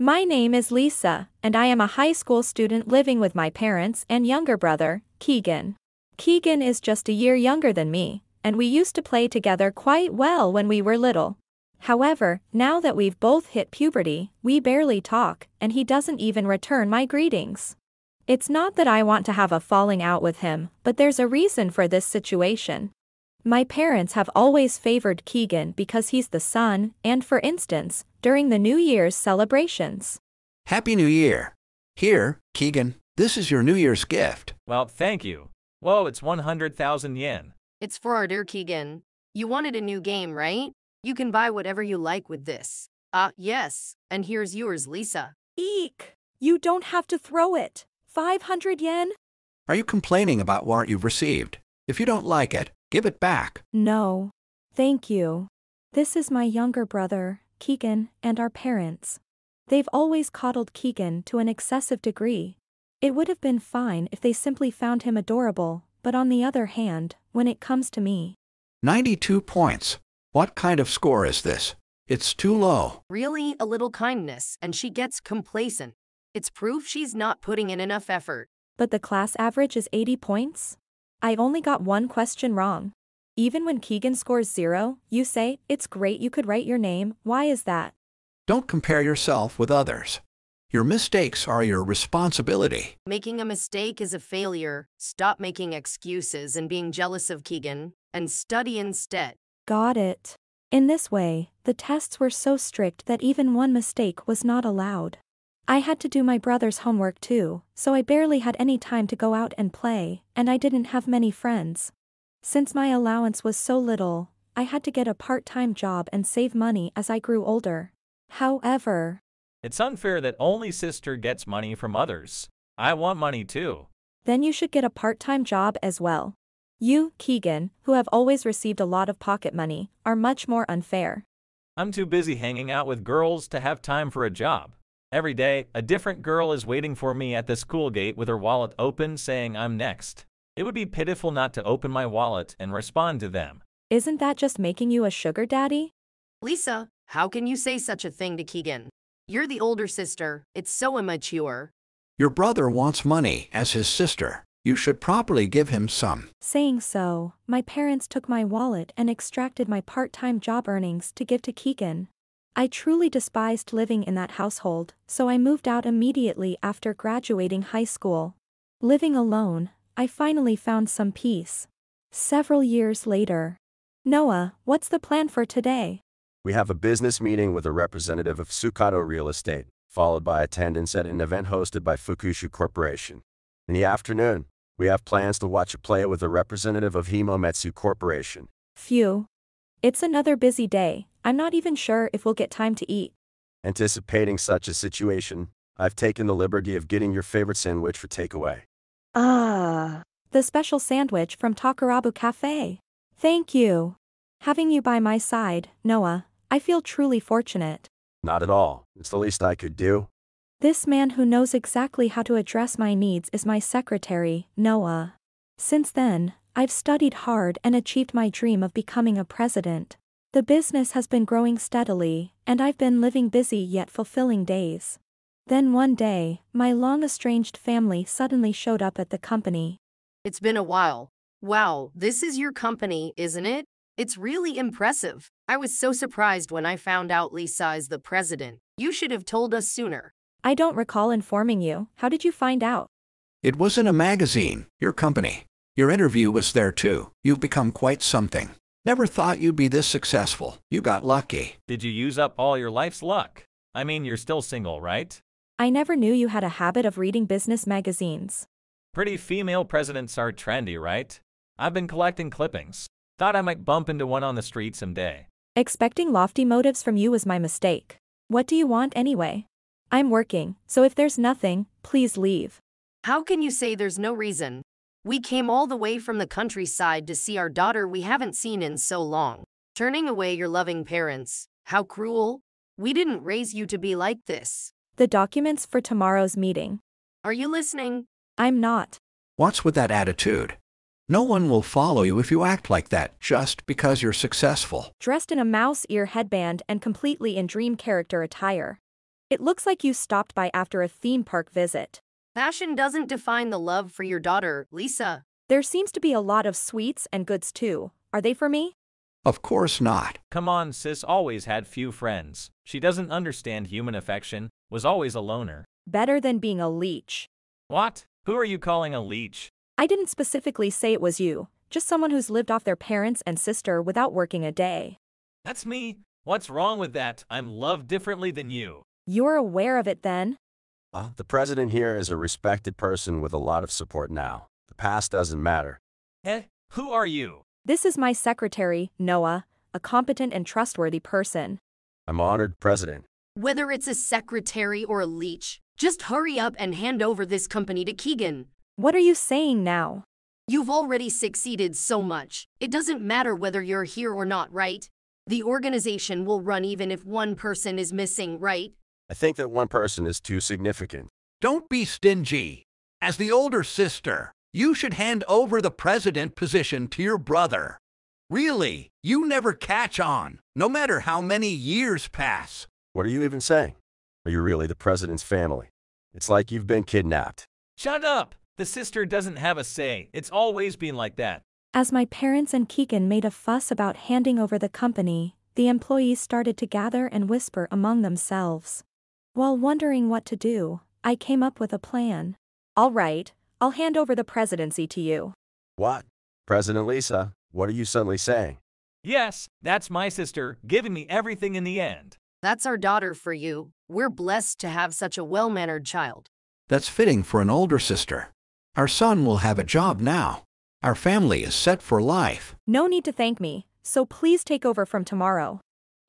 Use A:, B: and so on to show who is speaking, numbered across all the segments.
A: My name is Lisa, and I am a high school student living with my parents and younger brother, Keegan. Keegan is just a year younger than me, and we used to play together quite well when we were little. However, now that we've both hit puberty, we barely talk, and he doesn't even return my greetings. It's not that I want to have a falling out with him, but there's a reason for this situation. My parents have always favored Keegan because he's the son, and for instance, during the New Year's celebrations.
B: Happy New Year. Here, Keegan, this is your New Year's gift.
C: Well, thank you. Whoa, it's 100,000 yen.
D: It's for our dear Keegan. You wanted a new game, right? You can buy whatever you like with this. Yes. And here's yours, Lisa.
A: Eek! You don't have to throw it. 500 yen?
B: Are you complaining about what you've received? If you don't like it, give it back.
A: No. Thank you. This is my younger brother, Keegan, and our parents. They've always coddled Keegan to an excessive degree. It would have been fine if they simply found him adorable, but on the other hand, when it comes to me.
B: 92 points. What kind of score is this? It's too low.
D: Really, a little kindness, and she gets complacent. It's proof she's not putting in enough effort.
A: But the class average is 80 points? I only got one question wrong. Even when Keegan scores 0, you say, it's great you could write your name. Why is that?
B: Don't compare yourself with others. Your mistakes are your responsibility.
D: Making a mistake is a failure. Stop making excuses and being jealous of Keegan, and study instead.
A: Got it. In this way, the tests were so strict that even one mistake was not allowed. I had to do my brother's homework too, so I barely had any time to go out and play, and I didn't have many friends. Since my allowance was so little, I had to get a part-time job and save money as I grew older. However,
C: It's unfair that only sister gets money from others. I want money too.
A: then you should get a part-time job as well. You, Keegan, who have always received a lot of pocket money, are much more unfair.
C: I'm too busy hanging out with girls to have time for a job. Every day, a different girl is waiting for me at the school gate with her wallet open saying I'm next. It would be pitiful not to open my wallet and respond to them.
A: Isn't that just making you a sugar daddy?
D: Lisa, how can you say such a thing to Keegan? You're the older sister. It's so immature.
B: Your brother wants money as his sister. You should properly give him some.
A: Saying so, my parents took my wallet and extracted my part-time job earnings to give to Keegan. I truly despised living in that household, so I moved out immediately after graduating high school. Living alone, I finally found some peace. Several years later. Noah, what's the plan for today?
E: We have a business meeting with a representative of Sukato Real Estate, followed by attendance at an event hosted by Fukushu Corporation. In the afternoon, we have plans to watch a play with a representative of Himometsu Corporation.
A: Phew. It's another busy day. I'm not even sure if we'll get time to eat.
E: Anticipating such a situation, I've taken the liberty of getting your favorite sandwich for takeaway.
A: The special sandwich from Takarabu Cafe. Thank you. Having you by my side, Noah, I feel truly fortunate.
E: Not at all. It's the least I could do.
A: This man who knows exactly how to address my needs is my secretary, Noah. Since then, I've studied hard and achieved my dream of becoming a president. The business has been growing steadily, and I've been living busy yet fulfilling days. Then one day, my long-estranged family suddenly showed up at the company.
D: It's been a while. Wow, this is your company, isn't it? It's really impressive. I was so surprised when I found out Lisa is the president. You should have told us sooner.
A: I don't recall informing you. How did you find out?
B: It was in a magazine, your company. Your interview was there too. You've become quite something. Never thought you'd be this successful. You got lucky.
C: Did you use up all your life's luck? I mean, you're still single, right?
A: I never knew you had a habit of reading business magazines.
C: Pretty female presidents are trendy, right? I've been collecting clippings. Thought I might bump into one on the street someday.
A: Expecting lofty motives from you was my mistake. What do you want anyway? I'm working, so if there's nothing, please leave.
D: How can you say there's no reason? We came all the way from the countryside to see our daughter we haven't seen in so long. Turning away your loving parents. How cruel. We didn't raise you to be like this.
A: The documents for tomorrow's meeting.
D: Are you listening?
A: I'm not.
B: What's with that attitude? No one will follow you if you act like that just because you're successful.
A: Dressed in a mouse ear headband and completely in dream character attire. It looks like you stopped by after a theme park visit.
D: Fashion doesn't define the love for your daughter, Lisa.
A: There seems to be a lot of sweets and goods too. Are they for me?
B: Of course not.
C: Come on, sis always had few friends. She doesn't understand human affection, was always a loner.
A: Better than being a leech.
C: What? Who are you calling a leech?
A: I didn't specifically say it was you, just someone who's lived off their parents and sister without working a day.
C: That's me. What's wrong with that? I'm loved differently than you.
A: You're aware of it then?
E: The president here is a respected person with a lot of support now. The past doesn't matter.
C: Eh? Who are you?
A: This is my secretary, Noah, a competent and trustworthy person.
E: I'm honored, President.
D: Whether it's a secretary or a leech, just hurry up and hand over this company to Keegan.
A: What are you saying now?
D: You've already succeeded so much. It doesn't matter whether you're here or not, right? The organization will run even if one person is missing, right?
E: I think that one person is too significant.
B: Don't be stingy. As the older sister, you should hand over the president position to your brother. Really, you never catch on, no matter how many years pass.
E: What are you even saying? Are you really the president's family? It's like you've been kidnapped.
C: Shut up! The sister doesn't have a say. It's always been like that.
A: As my parents and Keegan made a fuss about handing over the company, the employees started to gather and whisper among themselves. While wondering what to do, I came up with a plan. All right, I'll hand over the presidency to you.
E: What? President Lisa, what are you suddenly saying?
C: Yes, that's my sister, giving me everything in the end.
D: That's our daughter for you. We're blessed to have such a well-mannered child.
B: That's fitting for an older sister. Our son will have a job now. Our family is set for life.
A: No need to thank me, so please take over from tomorrow.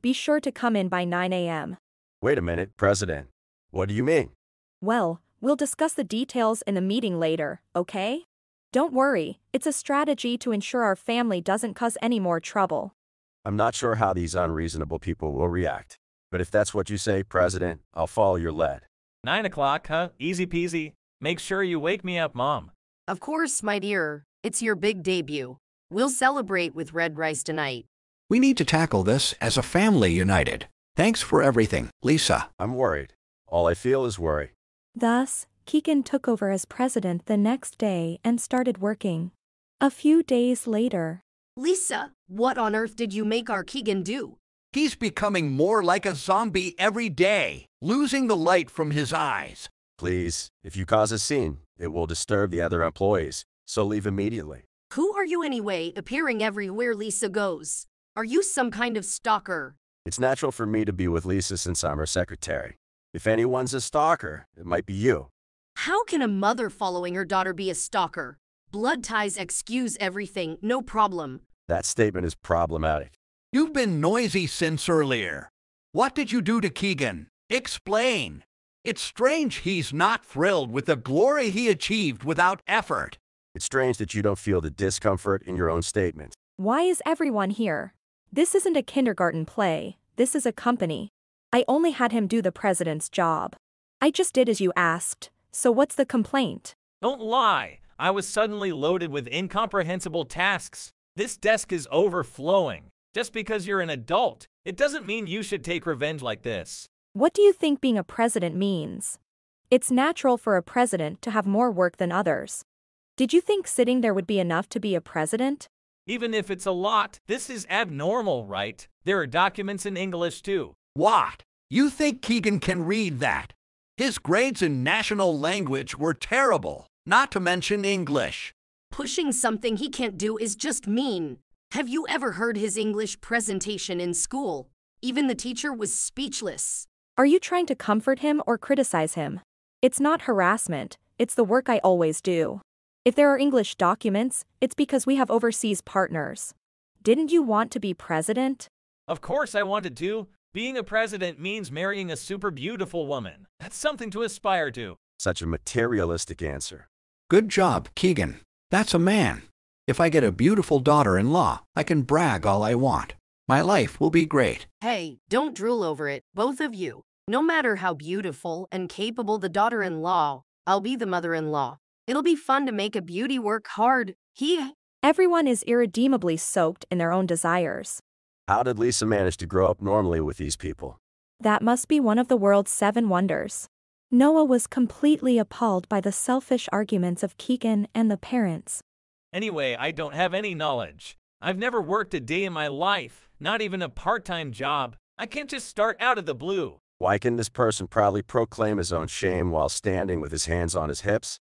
A: Be sure to come in by 9 a.m.
E: Wait a minute, President. What do you mean?
A: Well, we'll discuss the details in the meeting later, okay? Don't worry, it's a strategy to ensure our family doesn't cause any more trouble.
E: I'm not sure how these unreasonable people will react. But if that's what you say, President, I'll follow your lead.
C: 9 o'clock, huh? Easy peasy. Make sure you wake me up, Mom.
D: Of course, my dear. It's your big debut. We'll celebrate with red rice tonight.
B: We need to tackle this as a family united. Thanks for everything, Lisa.
E: I'm worried. All I feel is worry.
A: Thus, Keegan took over as president the next day and started working. A few days later,
D: Lisa, what on earth did you make our Keegan do?
B: He's becoming more like a zombie every day, losing the light from his eyes.
E: Please, if you cause a scene, it will disturb the other employees, so leave immediately.
D: Who are you anyway, appearing everywhere Lisa goes? Are you some kind of stalker?
E: It's natural for me to be with Lisa since I'm her secretary. If anyone's a stalker, it might be you.
D: How can a mother following her daughter be a stalker? Blood ties excuse everything, no problem.
E: That statement is problematic.
B: You've been noisy since earlier. What did you do to Keegan? Explain. It's strange he's not thrilled with the glory he achieved without effort.
E: It's strange that you don't feel the discomfort in your own statement.
A: why is everyone here? This isn't a kindergarten play, this is a company. I only had him do the president's job. I just did as you asked, so what's the complaint?
C: Don't lie. I was suddenly loaded with incomprehensible tasks. This desk is overflowing. Just because you're an adult, it doesn't mean you should take revenge like this.
A: What do you think being a president means? It's natural for a president to have more work than others. Did you think sitting there would be enough to be a president?
C: Even if it's a lot, this is abnormal, right? There are documents in English too.
B: What? You think Keegan can read that? His grades in national language were terrible, not to mention English.
D: Pushing something he can't do is just mean. Have you ever heard his English presentation in school? Even the teacher was speechless.
A: Are you trying to comfort him or criticize him? It's not harassment, it's the work I always do. If there are English documents, it's because we have overseas partners. Didn't you want to be president?
C: Of course I wanted to. Being a president means marrying a super beautiful woman. That's something to aspire to.
E: Such a materialistic answer.
B: Good job, Keegan. That's a man. If I get a beautiful daughter-in-law, I can brag all I want. My life will be great.
D: Hey, don't drool over it, both of you. No matter how beautiful and capable the daughter-in-law, I'll be the mother-in-law. It'll be fun to make a beauty work hard.
A: Everyone is irredeemably soaked in their own desires.
E: How did Lisa manage to grow up normally with these people?
A: That must be one of the world's 7 wonders. Noah was completely appalled by the selfish arguments of Keegan and the parents.
C: Anyway, I don't have any knowledge. I've never worked a day in my life, not even a part-time job. I can't just start out of the blue.
E: Why can this person proudly proclaim his own shame while standing with his hands on his hips?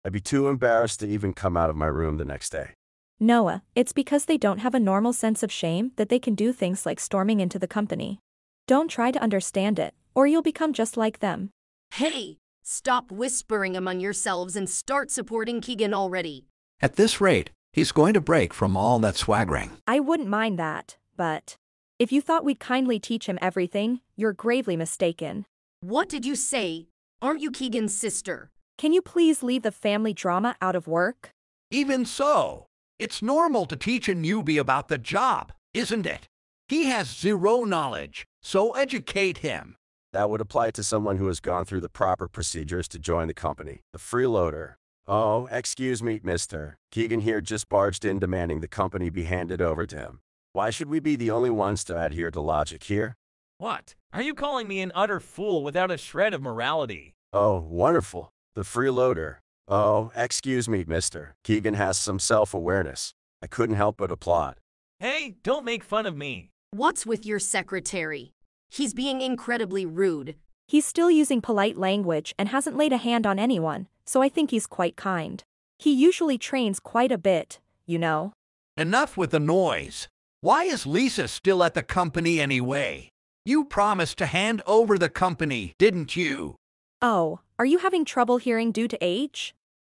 E: I'd be too embarrassed to even come out of my room the next day.
A: Noah, it's because they don't have a normal sense of shame that they can do things like storming into the company. Don't try to understand it, or you'll become just like them.
D: Hey, stop whispering among yourselves and start supporting Keegan already.
B: At this rate, he's going to break from all that swaggering.
A: I wouldn't mind that, but if you thought we'd kindly teach him everything, you're gravely mistaken.
D: What did you say? Aren't you Keegan's sister?
A: Can you please leave the family drama out of work?
B: Even so, it's normal to teach a newbie about the job, isn't it? He has zero knowledge, so educate him.
E: That would apply to someone who has gone through the proper procedures to join the company. The freeloader. Oh, excuse me, mister. Keegan here just barged in demanding the company be handed over to him. Why should we be the only ones to adhere to logic here?
C: What? Are you calling me an utter fool without a shred of morality?
E: Oh, wonderful. The freeloader. Oh, excuse me, mister. Keegan has some self-awareness. I couldn't help but applaud.
C: Hey, don't make fun of me.
D: What's with your secretary? He's being incredibly rude.
A: He's still using polite language and hasn't laid a hand on anyone, so I think he's quite kind. He usually trains quite a bit, you know.
B: Enough with the noise. Why is Lisa still at the company anyway? You promised to hand over the company, didn't you?
A: Oh, are you having trouble hearing due to age?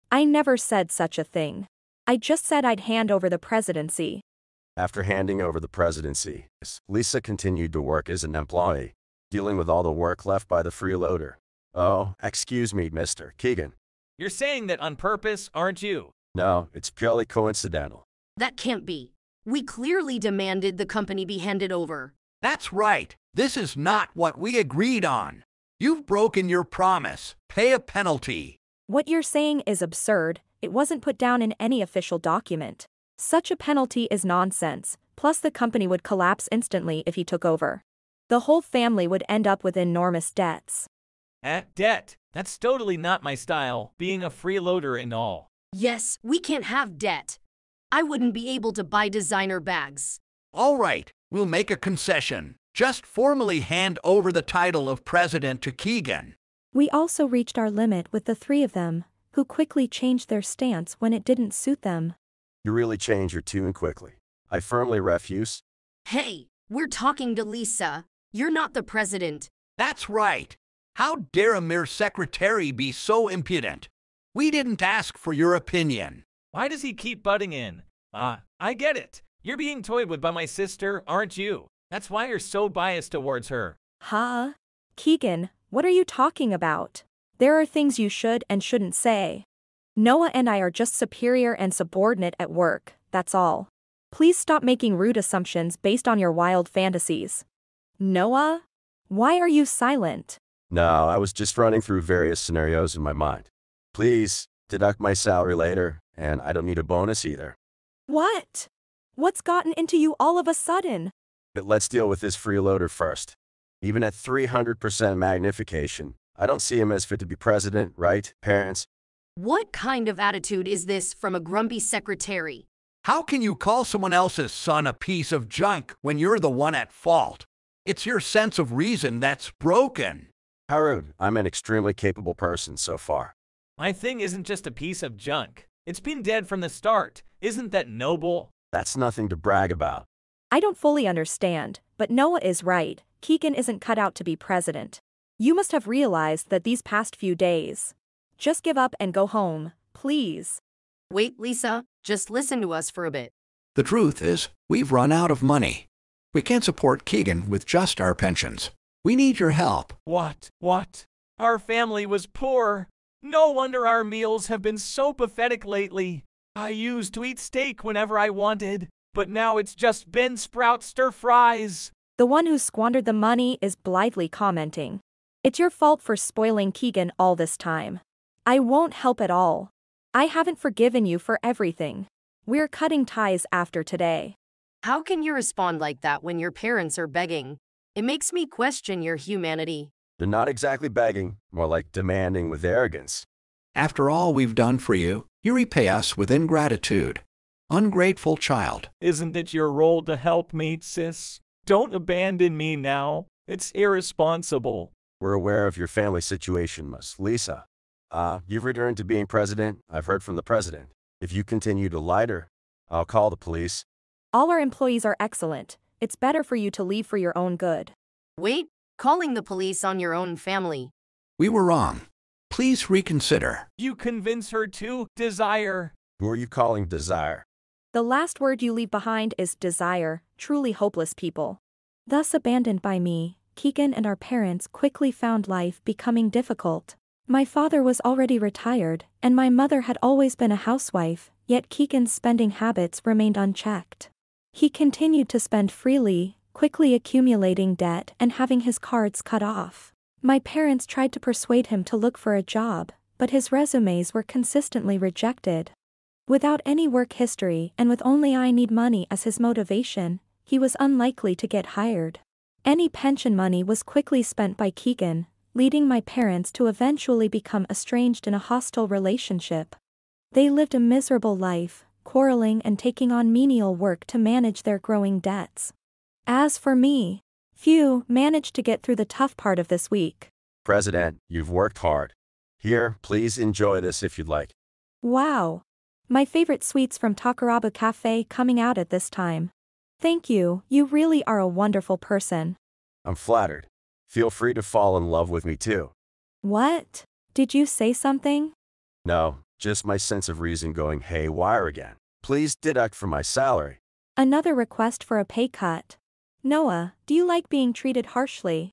A: I never said such a thing. I just said I'd hand over the presidency.
E: After handing over the presidency, Lisa continued to work as an employee, dealing with all the work left by the freeloader. Oh, excuse me, Mr. Keegan.
C: You're saying that on purpose, aren't you?
E: No, it's purely coincidental.
D: That can't be. We clearly demanded the company be handed over.
B: That's right. This is not what we agreed on. You've broken your promise. Pay a penalty.
A: What you're saying is absurd. It wasn't put down in any official document. Such a penalty is nonsense, plus the company would collapse instantly if he took over. The whole family would end up with enormous debts.
C: Debt. That's totally not my style, being a freeloader and all.
D: Yes, we can't have debt. I wouldn't be able to buy designer bags.
B: All right, we'll make a concession. Just formally hand over the title of president to Keegan.
A: We also reached our limit with the 3 of them, who quickly changed their stance when it didn't suit them.
E: You really change your tune quickly. I firmly refuse.
D: Hey, we're talking to Lisa. You're not the president.
B: That's right. How dare a mere secretary be so impudent? We didn't ask for your opinion.
C: Why does he keep butting in? I get it. You're being toyed with by my sister, aren't you? That's why you're so biased towards her.
A: Huh? Keegan, what are you talking about? There are things you should and shouldn't say. Noah and I are just superior and subordinate at work, that's all. Please stop making rude assumptions based on your wild fantasies. Noah? Why are you silent?
E: No, I was just running through various scenarios in my mind. Please, deduct my salary later, and I don't need a bonus either.
A: What? What's gotten into you all of a sudden?
E: But let's deal with this freeloader first. Even at 300% magnification, I don't see him as fit to be president, right, parents?
D: What kind of attitude is this from a grumpy secretary?
B: How can you call someone else's son a piece of junk when you're the one at fault? It's your sense of reason that's broken.
E: How rude. I'm an extremely capable person so far.
C: My thing isn't just a piece of junk. It's been dead from the start. Isn't that noble?
E: That's nothing to brag about.
A: I don't fully understand, but Noah is right. Keegan isn't cut out to be president. You must have realized that these past few days. Just give up and go home, please.
D: Wait, Lisa, just listen to us for a bit.
B: The truth is, we've run out of money. We can't support Keegan with just our pensions. We need your help.
C: What? Our family was poor. No wonder our meals have been so pathetic lately. I used to eat steak whenever I wanted, but now it's just Ben Sprout stir fries.
A: The one who squandered the money is blithely commenting. It's your fault for spoiling Keegan all this time. I won't help at all. I haven't forgiven you for everything. We're cutting ties after today.
D: How can you respond like that when your parents are begging? It makes me question your humanity.
E: They're not exactly begging, more like demanding with arrogance.
B: After all we've done for you, you repay us with ingratitude. Ungrateful child.
C: Isn't it your role to help me, sis? Don't abandon me now. It's irresponsible.
E: We're aware of your family situation, Miss Lisa. You've returned to being president. I've heard from the president. If you continue to lie to her, I'll call the police.
A: All our employees are excellent. It's better for you to leave for your own good.
D: Wait, calling the police on your own family.
B: We were wrong. Please reconsider.
C: You convince her to desire.
E: Who are you calling Desire?
A: The last word you leave behind is desire, truly hopeless people. Thus abandoned by me, Keegan and our parents quickly found life becoming difficult. My father was already retired, and my mother had always been a housewife, yet Keegan's spending habits remained unchecked. He continued to spend freely, quickly accumulating debt and having his cards cut off. My parents tried to persuade him to look for a job, but his resumes were consistently rejected. Without any work history and with only "I need money" as his motivation, he was unlikely to get hired. Any pension money was quickly spent by Keegan, leading my parents to eventually become estranged in a hostile relationship. They lived a miserable life, quarreling and taking on menial work to manage their growing debts. As for me, few managed to get through the tough part of this week.
E: President, you've worked hard. Here, please enjoy this if you'd like.
A: Wow! My favorite sweets from Takaraba Cafe coming out at this time. Thank you, you really are a wonderful person.
E: I'm flattered. Feel free to fall in love with me too.
A: What? Did you say something?
E: No, just my sense of reason going haywire again. Please deduct from my salary.
A: Another request for a pay cut. Noah, do you like being treated harshly?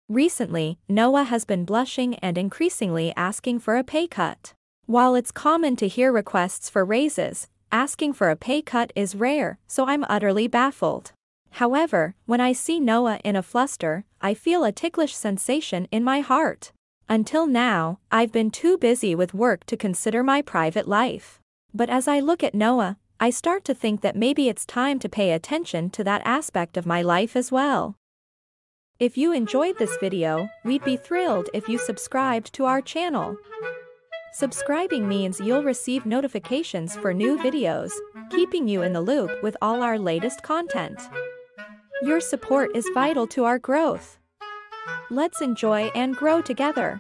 A: Recently, Noah has been blushing and increasingly asking for a pay cut. While it's common to hear requests for raises, asking for a pay cut is rare, so I'm utterly baffled. However, when I see Noah in a fluster, I feel a ticklish sensation in my heart. Until now, I've been too busy with work to consider my private life. But as I look at Noah, I start to think that maybe it's time to pay attention to that aspect of my life as well. If you enjoyed this video, we'd be thrilled if you subscribed to our channel. Subscribing means you'll receive notifications for new videos, keeping you in the loop with all our latest content. Your support is vital to our growth. Let's enjoy and grow together.